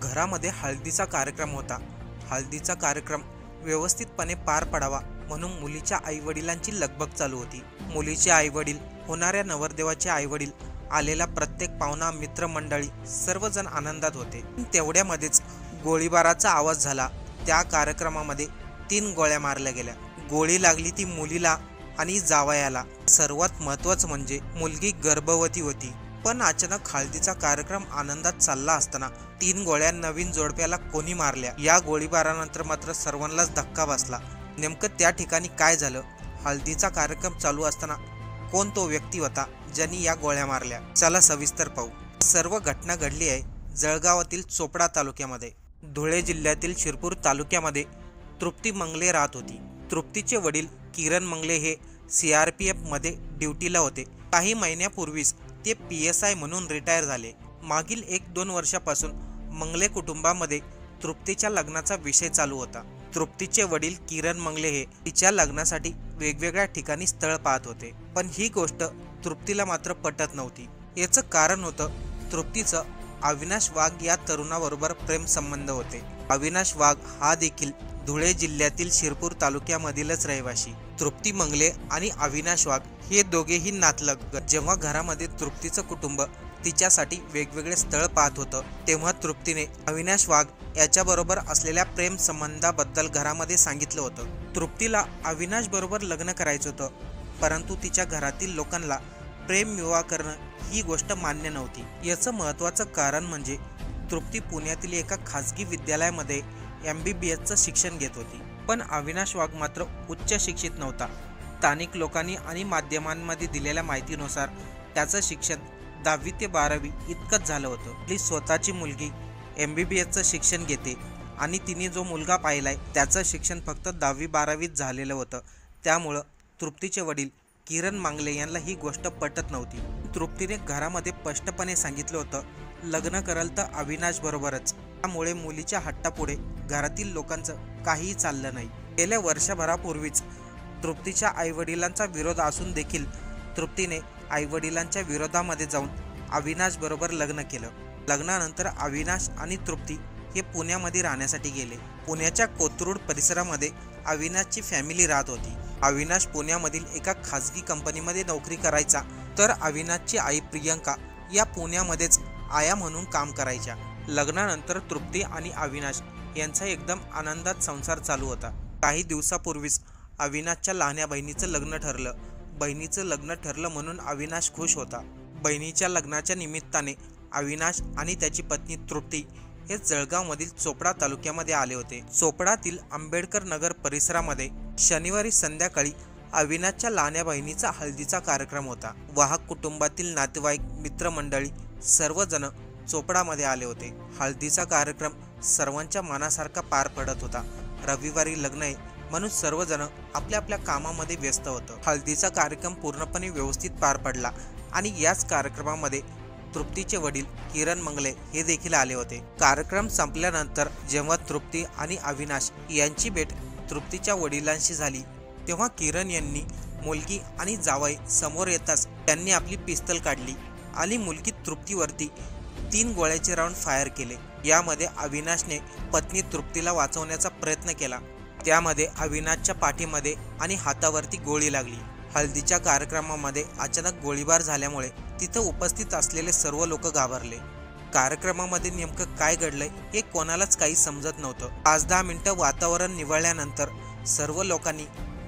घरामध्ये हळदीचा कार्यक्रम होता। हळदीचा कार्यक्रम व्यवस्थितपणे पार पडावा म्हणून मुलीच्या आईवडिलांची लगबग चालू होती। मुलीचे आईवडील, होणाऱ्या नवरदेवाचे आईवडील, आलेला प्रत्येक पाहुणा, मित्रमंडळी सर्वजण आनंदात होते। तेवढ्यामध्येच गोळीबाराचा आवाज झाला। त्या कार्यक्रमामध्ये 3 गोळ्या मारल्या गेल्या। गोळी लागली ती मुलीला आणि जावयाला। सर्वात महत्त्वाचं म्हणजे मुलगी गर्भवती होती। पण अचानक हळदीचा कार्यक्रम आनंदात चालला असताना 3 गोळ्या नवीन जोडप्याला कोणी मारल्या? या गोळीबारानंतर मात्र सर्वांनाच धक्का बसला। नेमकं त्या ठिकाणी काय झालं? हळदीचा कार्यक्रम चालू असताना कोण तो व्यक्ती होता ज्यांनी या गोळ्या मारल्या? चला सविस्तर पाहू। सर्व घटना घडली आहे जळगावातील चोपडा तालुक्यामध्ये। धुळे जिल्ह्यातील शिरपूर तालुक्यामध्ये तृप्ती मंगले राहत होती। तृप्तीचे वडील किरण मंगले हे CRPF मध्ये ड्युटीला होते। काही महिन्यापूर्वीच ते PSI म्हणून रिटायर झाले। मागील 1-2 वर्षापासून मंगले कुटुंबामध्ये तृप्तीच्या लग्नाचा विषय चालू होता। तृप्तीचे वडील किरण मंगले हे तिच्या लग्नासाठी वेगवेगळ्या ठिकाणी स्थळ पाहत होते, पण ही गोष्ट तृप्तीला मात्र पटत नव्हती। याचं कारण होतं तृप्तीचं अविनाश वाघ या तरुणाबरोबर प्रेम संबंध होते। अविनाश वाघ हा देखील धुळे जिल्ह्यातील शिरपूर तालुक्यामधीलच रहिवासी। तृप्ती मंगले आणि अविनाश वाघ हे दोघेही नातलग। जेव्हा घरामध्ये तृप्तीचं कुटुंब तिच्यासाठी वेगवेगळे स्थळ पाहत होतं, तेव्हा तृप्तीने अविनाश वाघ याच्याबरोबर असलेल्या प्रेम संबंधाबद्दल घरामध्ये सांगितलं होतं। तृप्तीला अविनाश बरोबर लग्न करायचं होतं, परंतु तिच्या घरातील लोकांना प्रेम विवाह करणं ही गोष्ट मान्य नव्हती। याचं महत्त्वाचं कारण म्हणजे तृप्ती पुण्यातील एका खाजगी विद्यालयामध्ये MBBSचं शिक्षण घेत होती, पण अविनाश वाघ मात्र उच्च शिक्षित नव्हता। स्थानिक लोकांनी आणि माध्यमांमध्ये दिलेल्या माहितीनुसार त्याचं शिक्षण 10वी ते 12वी इतकंच झालं होतं। आपली स्वतःची मुलगी MBBSचं शिक्षण घेते आणि तिने जो मुलगा पाहिलाय त्याचं शिक्षण फक्त 10वी-12वीत झालेलं होतं। त्यामुळं तृप्तीचे वडील किरण मंगले यांना ही गोष्ट पटत नव्हती। तृप्तीने घरामध्ये स्पष्टपणे सांगितलं होतं लग्न कराल तर अविनाश बरोबरच। त्यामुळे मुलीच्या हट्टापुढे घरातील लोकांचं काहीही चाललं नाही। गेल्या वर्षभरापूर्वीच तृप्तीच्या आईवडिलांचा विरोध असून देखील तृप्तीने आईवडिलांच्या विरोधामध्ये जाऊन अविनाश बरोबर लग्न केलं। लग्नानंतर अविनाश आणि तृप्ती हे पुण्यामध्ये राहण्यासाठी गेले। पुण्याच्या कोथरूड परिसरामध्ये अविनाशची फॅमिली राहत होती। अविनाश पुण्यामधील एका खाजगी कंपनीमध्ये नोकरी करायचा, तर अविनाशची आई प्रियंका या पुण्यामध्येच आया म्हणून काम करायच्या। लग्नानंतर तृप्ती आणि अविनाश यांचा एकदम आनंदात संसार चालू होता। काही दिवसापूर्वीच अविनाशच्या लहान्या बहिणीचं लग्न ठरलं। बहिणीचं लग्न ठरलं म्हणून अविनाश खुश होता। बहिणीच्या लग्नाच्या निमित्ताने अविनाश आणि त्याची पत्नी तृप्ती हे जळगावमधील चोपडा तालुक्यामध्ये आले होते। चोपडातील आंबेडकर नगर परिसरामध्ये शनिवारी संध्याकाळी अविनाशच्या लहान्या बहिणीचा हळदीचा कार्यक्रम होता। वाहक कुटुंबातील नातेवाईक, मित्रमंडळी सर्वजण चोपडामध्ये आले होते। हळदीचा कार्यक्रम सर्वांच्या मनासारखा पार पडत होता। रविवारी लग्न आहे म्हणून सर्वजण आपल्या आपल्या कामामध्ये व्यस्त होतं। हळदीचा कार्यक्रम पूर्णपणे व्यवस्थित पार पडला आणि याच कार्यक्रमामध्ये तृप्तीचे वडील किरण मंगले हे देखील आले होते। कार्यक्रम संपल्यानंतर जेव्हा तृप्ती आणि अविनाश यांची भेट तृप्तीच्या वडिलांशी झाली, तेव्हा किरण यांनी मुलगी आणि जावई समोर येताच त्यांनी आपली पिस्तल काढली आणि मुलगी तृप्तीवरती 3 गोळ्याचे राऊंड फायर केले। यामध्ये अविनाशने पत्नी तृप्तीला वाचवण्याचा प्रयत्न केला। त्यामध्ये अविनाशच्या पाठीमध्ये आणि हातावरती गोळी लागली। हळदीच्या कार्यक्रमामध्ये अचानक गोळीबार झाल्यामुळे तिथं उपस्थित असलेले सर्व लोक घाबरले। कार्यक्रमामध्ये नेमकं काय घडलंय हे कोणालाच काही समजत नव्हतं। 5-10 मिनिटं वातावरण निवळल्यानंतर सर्व लोकांनी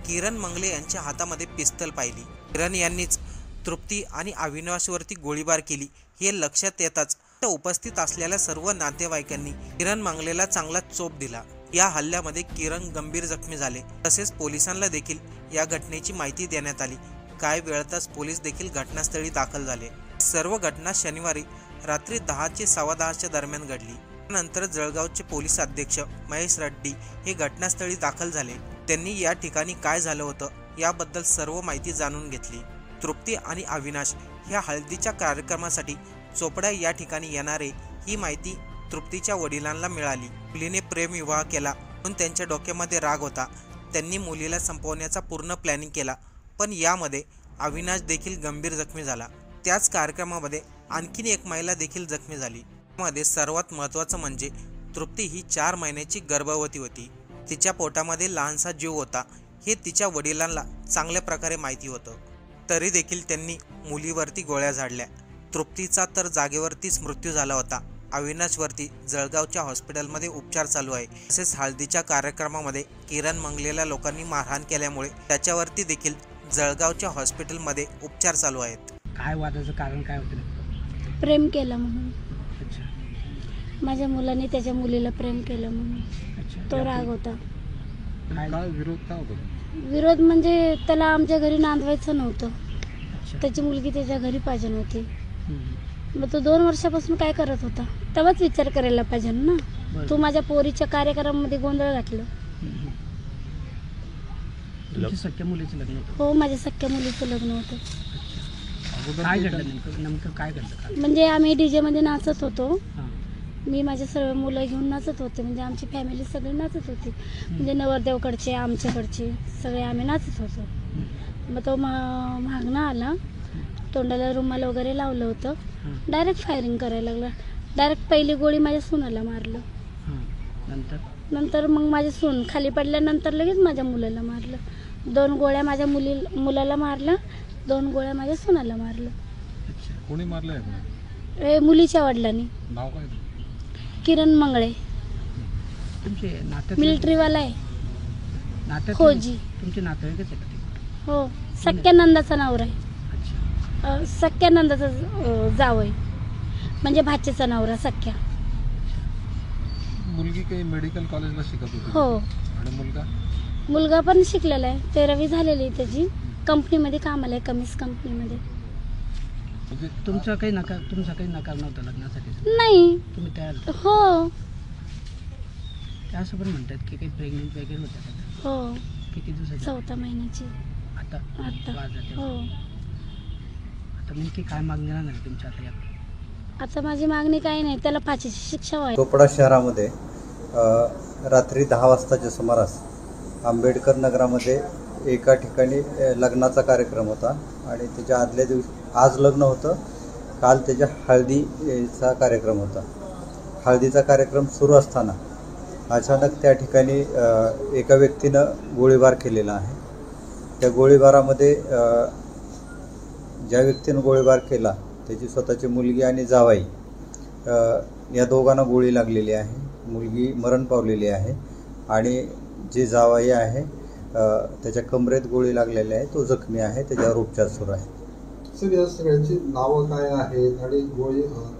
किरण मंगले यांच्या हातामध्ये पिस्तल पाहिली। किरण यांनीच तृप्ती आणि अविनाशवरती गोळीबार केली हे लक्षात येताच उपस्थित असलेल्या सर्व नातेवाईकांनी किरण मंगलेला चांगला चोप दिला। या हल्ल्यामध्ये किरण गंभीर जखमी झाले। तसेच पोलिसांना देखील या घटनेची माहिती देण्यात आली। काही वेळातच पोलीस देखील घटनास्थळी दाखल झाले। सर्व घटना शनिवारी रात्री 10 ते 10:15 दरम्यान घडली। त्यानंतर जळगावचे पोलीस अधीक्षक महेश रेड्डी हे घटनास्थळी दाखल झाले। त्यांनी या ठिकाणी काय झालं होतं याबद्दल सर्व माहिती जाणून घेतली। तृप्ती आणि अविनाश ह्या हळदीच्या कार्यक्रमासाठी चोपडा या ठिकाणी येणारे ही माहिती तृप्तीच्या वडिलांना मिळाली। मुलीने प्रेम विवाह केला म्हणून त्यांच्या डोक्यामध्ये राग होता। त्यांनी मुलीला संपवण्याचा पूर्ण प्लॅनिंग केला, पण यामध्ये अविनाश देखील गंभीर जखमी झाला। त्याच कार्यक्रमामध्ये आणखीन एक महिला देखील जखमी झाली। मध्ये सर्वात महत्त्वाचं म्हणजे तृप्ती ही 4 महिन्याची गर्भवती होती. तिच्या पोटामध्ये लहानसा जीव होता हे तिच्या वडिलांना चांगल्या प्रकारे माहिती होतं. तरी देखील त्यांनी मुलीवरती गोळ्या झाडल्या. तृप्तीचा तर जागेवरतीच मृत्यू झाला होता. अविनाशवरती जळगावच्या हॉस्पिटलमध्ये उपचार चालू आहे. तसेच हळदीच्या कार्यक्रमामध्ये किरण मंगलेला लोकांनी मारहाण केल्यामुळे त्याच्यावरती देखील जळगावच्या हॉस्पिटलमध्ये उपचार चालू आहेत. काय वादाचं कारण काय होतं? प्रेम केलं म्हणून. अच्छा माझ्या मुलाने त्याच्या मुलीला प्रेम केलं म्हणून अच्छा. तो राग होता. काय विरोध काय होतो? विरोध म्हणजे त्याला आमच्या घरी नांदवायचं नव्हतं. अच्छा. त्याची मुलगी त्याच्या घरी पाहिजे नव्हती. हम्म. मग तो 2 वर्षापासून काय करत होता तेव्हाच विचार करायला पाहिजे ना. बरं. तू माझ्या पोरीच्या कार्यक्रमामध्ये गोंधळ घातलं. हम्म. तुमच्या सख्या मुलीचं लग्न होतं? हो, माझ्या सख्या मुलीचं लग्न होतं. काय घडलं नेमकं काय घडलं का? म्हणजे आम्ही डीजे मध्ये नाचत होतो. हां. मी माझे सर्व मुलं घेऊन नाचत होते. म्हणजे आमची फॅमिली सगळी नाचत होती. म्हणजे नवरदेवकडचे आमच्याकडचे सगळे आम्ही नाचत होतो. मग तो मागणं आला, तोंडाला रुमाल वगैरे लावलं होतं. डायरेक्ट फायरिंग करायला लागला. डायरेक्ट पहिली गोळी माझ्या सुनाला मारलं. नंतर मग माझी सून खाली पडल्यानंतर लगेच माझ्या मुलाला मारलं. 2 गोळ्या माझ्या मुलाला मारलं, 2 गोळ्या माझ्या सुनाला मारलं. कोणी मारलं? मुलीच्या वडिलांनी. नाव काय? किरण मंगळे, तुमचे नाते मिलिटरीवाला आहे. नाते खोजी. तुमचे नातेवाईकच आहे का ते? हो, सख्या नंदाचा नवरा आहे. अच्छा. सख्या नंदाचा जाव आहे. म्हणजे भाचीचा नवरा सख्या. मुलगी काही मेडिकल कॉलेजला शिकत होती? हो. आणि मुलगा पण शिकलेला आहे. 13वी झालेली आहे त्याची. कंपनीमध्ये कामाला आहे, कमीज कंपनीमध्ये. म्हणजे तुमचा काही नकार नव्हता लग्नासाठी? नाही. तुम्ही तयार होता? हो ते असं पण म्हणतात की काही प्रेग्नेंट वगैरे होत्या का? हो, किती दिवसाची? 4थ्या महिन्याची. आता हो. आता नेमकी काय मागणी राहणार आहे तुमच्या आता यात? आता माझी मागणी काही नाही, त्याला फाशीची शिक्षा व्हावी. चोपडा शहरामध्ये रात्री 10 वाजताच्या सुमारास आंबेडकर नगरामध्ये एका ठिकाणी लग्नाचा कार्यक्रम होता आणि त्याच्या आदल्या दिवशी आज लग्न होतं, काल त्याच्या हळदीचा कार्यक्रम होता. हळदीचा कार्यक्रम सुरू असताना अचानक त्या ठिकाणी एका व्यक्तीनं गोळीबार केलेला आहे. त्या गोळीबारामध्ये ज्या व्यक्तीनं गोळीबार केला त्याची स्वतःची मुलगी आणि जावाई या दोघांना गोळी लागलेली आहे. मुलगी मरण पावलेली आहे आणि जे जावाई आहे त्याच्या कमरेत गोळी लागलेली आहे, तो जखमी आहे, त्याच्यावर उपचार सुरू आहे. सर, या सगळ्यांची नावं काय आहेत आणि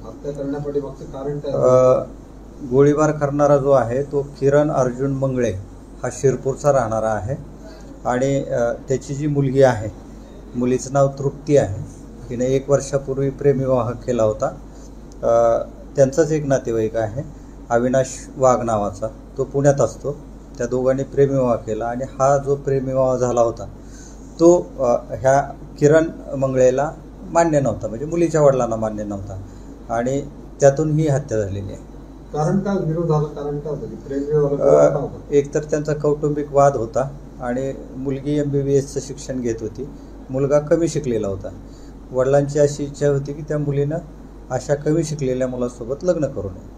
हत्या करण्यापाठीमागचं कारण काय? गोळीबार करणारा जो आहे तो किरण अर्जुन मंगळे हा शिरपूरचा राहणारा आहे आणि त्याची जी मुलगी आहे, मुलीचं नाव तृप्ती आहे. तिने 1 वर्षापूर्वी प्रेमविवाह केला होता. त्यांचाच एक नातेवाईक आहे अविनाश वाघ नावाचा, तो पुण्यात असतो. त्या दोघांनी प्रेमविवाह केला आणि हा जो प्रेमविवाह झाला होता तो ह्या किरण मंगळेला मान्य नव्हता, म्हणजे मुलीच्या वडिलांना मान्य नव्हता आणि त्यातून ही हत्या झालेली आहे. कारण काय विरोध झाला? कारण काय होतं? प्रेमविवाह? एकतर त्यांचा कौटुंबिक वाद होता आणि मुलगी MBBSचं शिक्षण घेत होती, मुलगा कमी शिकलेला होता. वडिलांची अशी इच्छा होती की त्या मुलीनं अशा कमी शिकलेल्या मुलासोबत लग्न करू नये.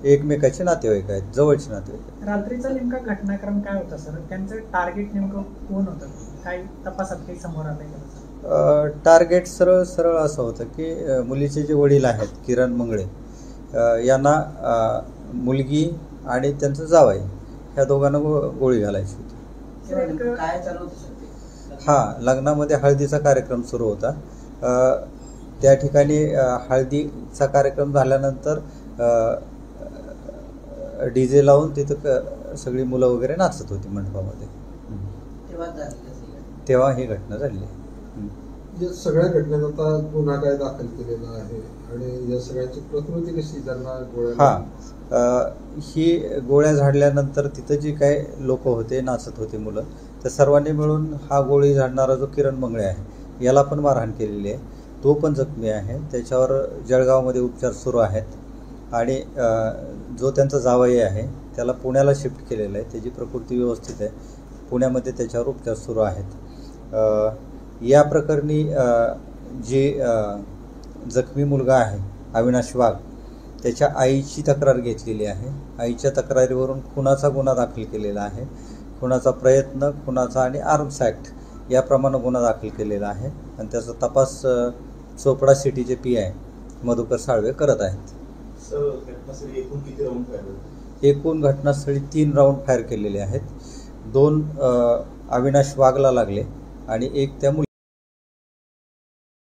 एकमेकाचे नातेवाईक आहेत, जवळचे नातेवाईक. रात्रीचा नेमका घटनाक्रम काय होता सर? त्यांचं टार्गेट नेमकं कोण होतं? काही तपासात काही समोर आलंय? टार्गेट सरळ असं होतं की मुलीचे जे वडील आहेत किरण मंगळे यांना मुलगी आणि त्यांचं जावई ह्या दोघांना गोळी घालायची होती. काय चालू होतं? हां, लग्नामध्ये हळदीचा कार्यक्रम सुरू होता. त्या ठिकाणी हळदीचा कार्यक्रम झाल्यानंतर DJ लावून तिथं सगळी मुलं वगैरे नाचत होती मंडपामध्ये. तेव्हा ही घटना झाली. या सगळ्या घटनेत आता गुन्हा काय दाखल केलेला आहे आणि या सगळ्याची प्रकृती कशी? त्यांना गोळ्या ही गोळ्या झाडल्यानंतर तिथं जी काय लोक होते, नाचत होते मुलं, तर सर्वांनी मिळून हा गोळी झाडणारा जो किरण मंगळे आहे याला पण मारहाण केलेली आहे. तो पण जखमी आहे. त्याच्यावर जळगावमध्ये उपचार सुरू आहेत आणि जो त्यांचा जावई आहे त्याला पुण्याला शिफ्ट केलेला आहे. त्याची प्रकृती व्यवस्थित आहे. पुण्यामध्ये त्याच्यावर उपचार सुरू आहेत. या प्रकरणी जी जखमी मुलगा आहे अविनाश वाघ त्याच्या आईची तक्रार घेतलेली आहे. आईच्या तक्रारीवरून खुनाचा गुन्हा दाखल केलेला आहे. खुनाचा प्रयत्न, खुनाचा आणि आर्म्स ॲक्ट याप्रमाणे गुन्हा दाखल केलेला आहे आणि त्याचा तपास चोपडा सिटीचे PI मधुकर साळवे करत आहेत. एकूण किती राऊंड फायर? एकूण घटनास्थळी 3 राऊंड फायर केलेले आहेत. 2 अविनाश वाघला लागले आणि 1 त्या